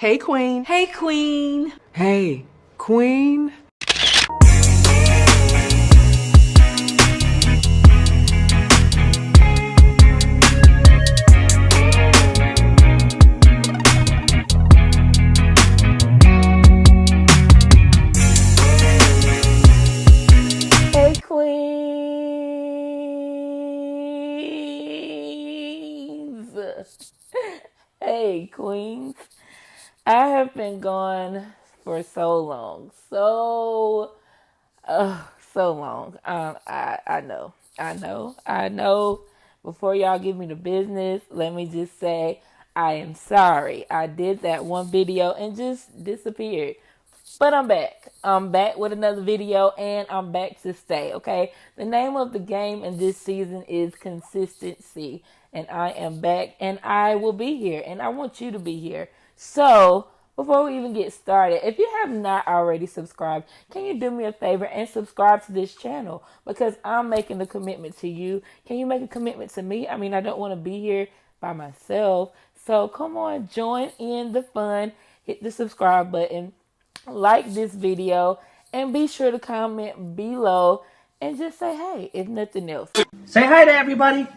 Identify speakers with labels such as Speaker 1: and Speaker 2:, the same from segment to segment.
Speaker 1: Hey, Queen.
Speaker 2: Hey, Queen.
Speaker 1: Hey, Queen.
Speaker 2: Hey, Queens. Hey, Queens. I have been gone for so long. So long. I know. Before y'all give me the business, let me just say I am sorry. I did that one video and just disappeared. But I'm back. I'm back with another video and I'm back to stay, okay? The name of the game in this season is consistency. And I am back and I will be here and I want you to be here. So, before we even get started, if you have not already subscribed, can you do me a favor and subscribe to this channel? Because I'm making a commitment to you. Can you make a commitment to me? I mean, I don't want to be here by myself. So come on, join in the fun. Hit the subscribe button, like this video, and be sure to comment below and just say hey, if nothing else.
Speaker 3: Say hi to everybody.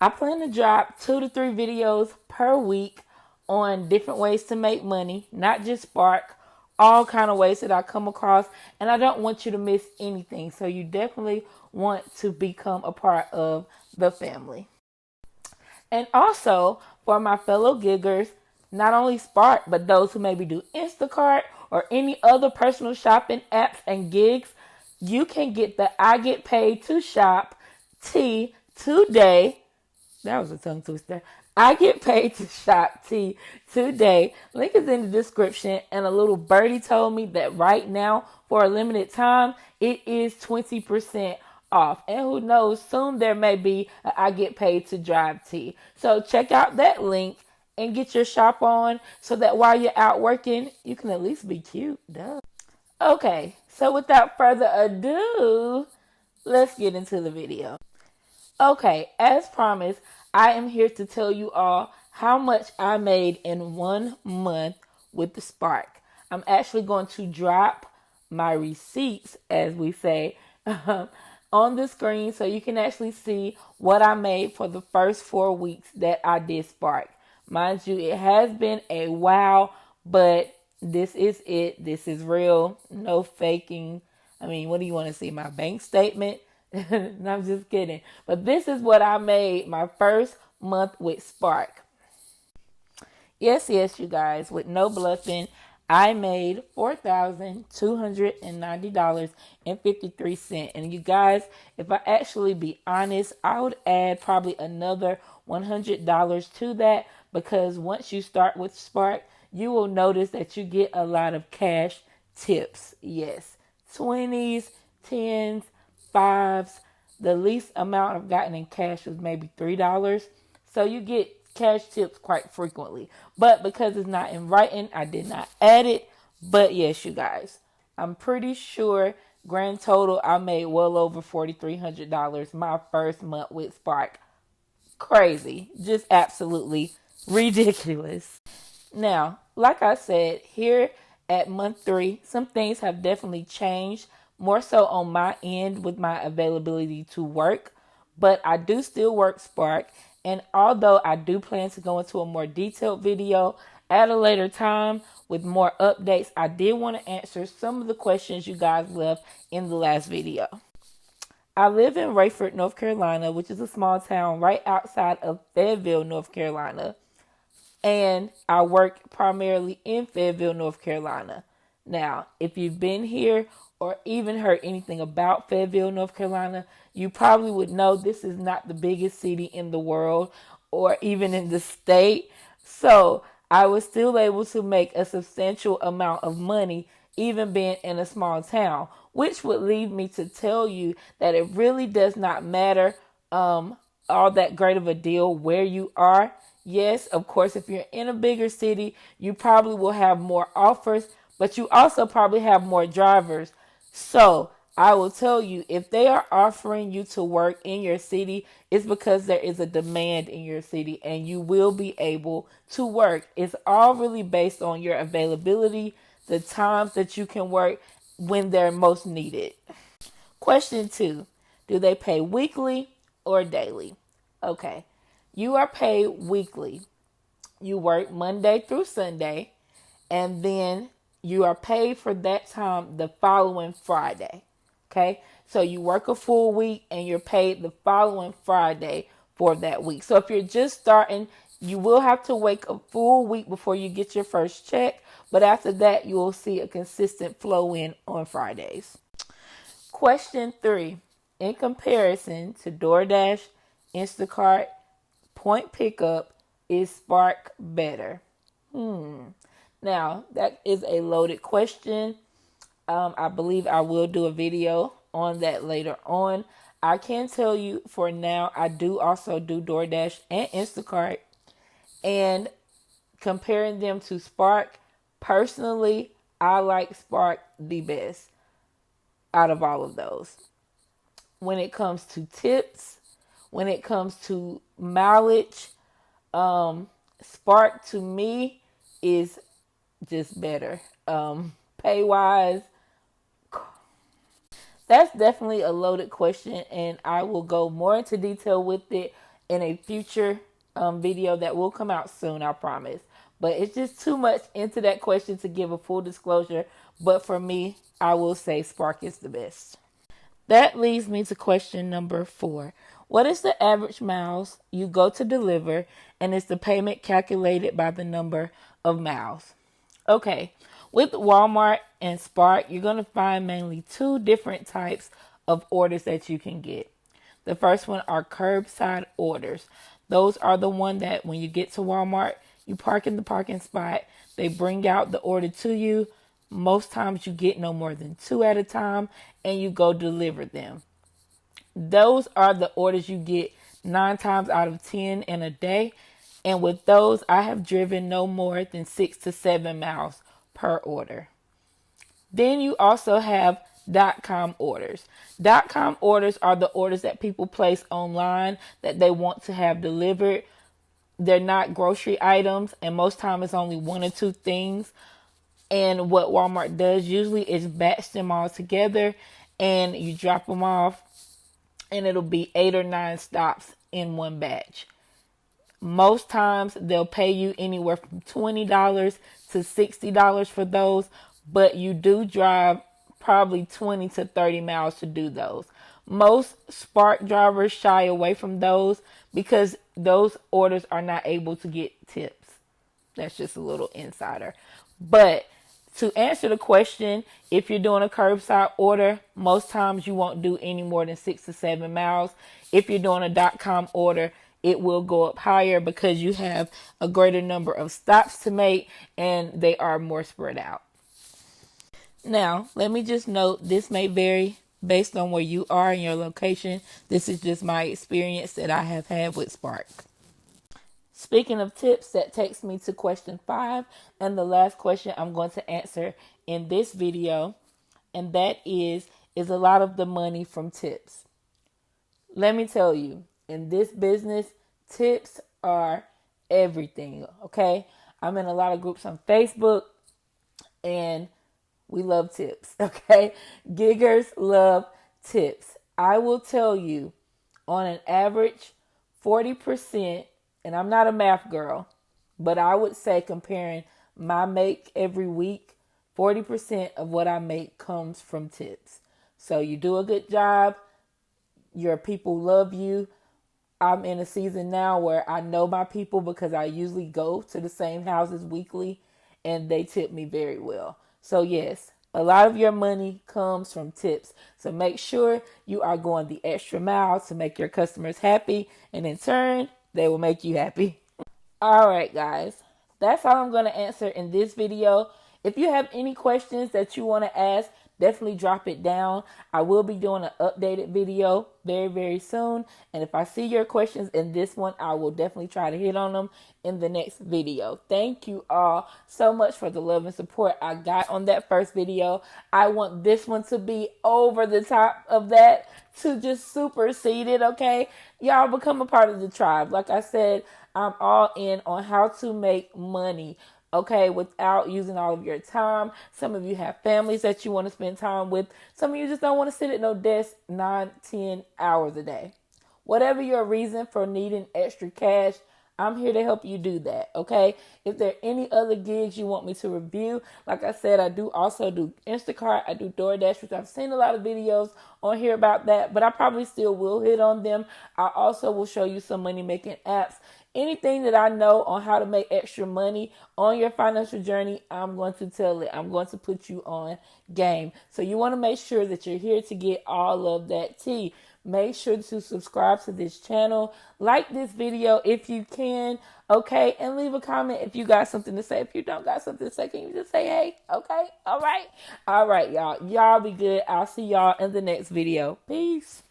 Speaker 2: I plan to drop 2 to 3 videos per week on different ways to make money, not just Spark, all kind of ways that I come across, and I don't want you to miss anything. So you definitely want to become a part of the family. And also, for my fellow giggers, not only Spark, but those who maybe do Instacart or any other personal shopping apps and gigs, you can get the I Get Paid to Shop tee today. That was a tongue twister. I Get Paid to Shop tee today. Link is in the description. And a little birdie told me that right now, for a limited time, it is 20% off. And who knows, soon there may be a I Get Paid to Drive tee. So check out that link and get your shop on so that while you're out working, you can at least be cute. Duh. Okay, so without further ado, let's get into the video. Okay, as promised, I am here to tell you all how much I made in 1 month with the Spark. I'm actually going to drop my receipts, as we say, on the screen so you can actually see what I made for the first 4 weeks that I did Spark. Mind you, it has been a while, but this is it. This is real. No faking. I mean, what do you want to see? My bank statement? No, I'm just kidding. But this is what I made my first month with Spark. Yes, you guys, with no bluffing, I made $4,290.53. And you guys, if I actually be honest, I would add probably another $100 to that, because once you start with Spark, you will notice that you get a lot of cash tips. Yes, 20s, 10s, 5s. The least amount I've gotten in cash was maybe $3. So you get cash tips quite frequently. But because it's not in writing, I did not add it. But yes, you guys, I'm pretty sure grand total I made well over $4,300 my first month with Spark. Crazy. Just absolutely ridiculous. Now, like I said, here at month 3, some things have definitely changed, more so on my end with my availability to work. But I do still work Spark. And although I do plan to go into a more detailed video at a later time with more updates, I did want to answer some of the questions you guys left in the last video. I live in Rayford, North Carolina, which is a small town right outside of Fayetteville, North Carolina. And I work primarily in Fayetteville, North Carolina. Now, if you've been here or even heard anything about Fayetteville, North Carolina, you probably would know this is not the biggest city in the world or even in the state. So I was still able to make a substantial amount of money even being in a small town, which would lead me to tell you that it really does not matter all that great of a deal where you are. Yes, of course, if you're in a bigger city, you probably will have more offers, but you also probably have more drivers. So I will tell you, if they are offering you to work in your city, it's because there is a demand in your city and you will be able to work. It's all really based on your availability, the times that you can work when they're most needed. Question 2. Do they pay weekly or daily? Okay. You are paid weekly. You work Monday through Sunday, and then you are paid for that time the following Friday. Okay? So you work a full week and you're paid the following Friday for that week. So if you're just starting, you will have to wait a full week before you get your first check, but after that, you will see a consistent flow in on Fridays. Question 3. In comparison to DoorDash, Instacart, Point Pickup, is Spark better? Now, that is a loaded question. I believe I will do a video on that later on. I can tell you for now, I do also do DoorDash and Instacart. And comparing them to Spark, personally, I like Spark the best out of all of those. When it comes to tips, when it comes to mileage, Spark to me is just better. Pay wise, that's definitely a loaded question, and I will go more into detail with it in a future video that will come out soon, I promise. But it's just too much into that question to give a full disclosure. But for me, I will say Spark is the best. That leads me to question number 4. What is the average miles you go to deliver, and is the payment calculated by the number of miles? Okay, with Walmart and Spark, you're going to find mainly 2 different types of orders that you can get. The first one are curbside orders. Those are the one that when you get to Walmart, you park in the parking spot, they bring out the order to you. Most times you get no more than 2 at a time, and you go deliver them. Those are the orders you get 9 times out of 10 in a day. And with those, I have driven no more than 6 to 7 miles per order. Then you also have .com orders. .com orders are the orders that people place online that they want to have delivered. They're not grocery items, and most times it's only 1 or 2 things. And what Walmart does usually is batch them all together, and you drop them off, and it'll be 8 or 9 stops in one batch. Most times they'll pay you anywhere from $20 to $60 for those, but you do drive probably 20 to 30 miles to do those. Most Spark drivers shy away from those because those orders are not able to get tips. That's just a little insider. But to answer the question, if you're doing a curbside order, most times you won't do any more than 6 to 7 miles. If you're doing a .com order, it will go up higher because you have a greater number of stops to make and they are more spread out. Now, let me just note, this may vary based on where you are in your location. This is just my experience that I have had with Spark. Speaking of tips, that takes me to question 5 and the last question I'm going to answer in this video, and that is a lot of the money from tips? Let me tell you, in this business, tips are everything, okay? I'm in a lot of groups on Facebook, and we love tips, okay? Giggers love tips. I will tell you, on an average, 40%, and I'm not a math girl, but I would say comparing my make every week, 40% of what I make comes from tips. So you do a good job, your people love you. I'm in a season now where I know my people because I usually go to the same houses weekly and they tip me very well. So yes, a lot of your money comes from tips. So make sure you are going the extra mile to make your customers happy, and in turn, they will make you happy. All right, guys, that's all I'm going to answer in this video. If you have any questions that you want to ask, definitely drop it down. I will be doing an updated video very, very soon. And if I see your questions in this one, I will definitely try to hit on them in the next video. Thank you all so much for the love and support I got on that first video. I want this one to be over the top of that, to just supersede it, okay? Y'all become a part of the tribe. Like I said, I'm all in on how to make money, okay, without using all of your time. Some of you have families that you want to spend time with. Some of you just don't want to sit at no desk 9-10 hours a day. Whatever your reason for needing extra cash, I'm here to help you do that, okay? If there are any other gigs you want me to review, like I said, I do also do Instacart, I do DoorDash, which I've seen a lot of videos on here about that, but I probably still will hit on them. I also will show you some money-making apps. Anything that I know on how to make extra money on your financial journey, I'm going to tell it. I'm going to put you on game. So you want to make sure that you're here to get all of that tea. Make sure to subscribe to this channel. Like this video if you can, okay? And leave a comment if you got something to say. If you don't got something to say, can you just say hey? Okay? All right? All right, y'all. Y'all be good. I'll see y'all in the next video. Peace.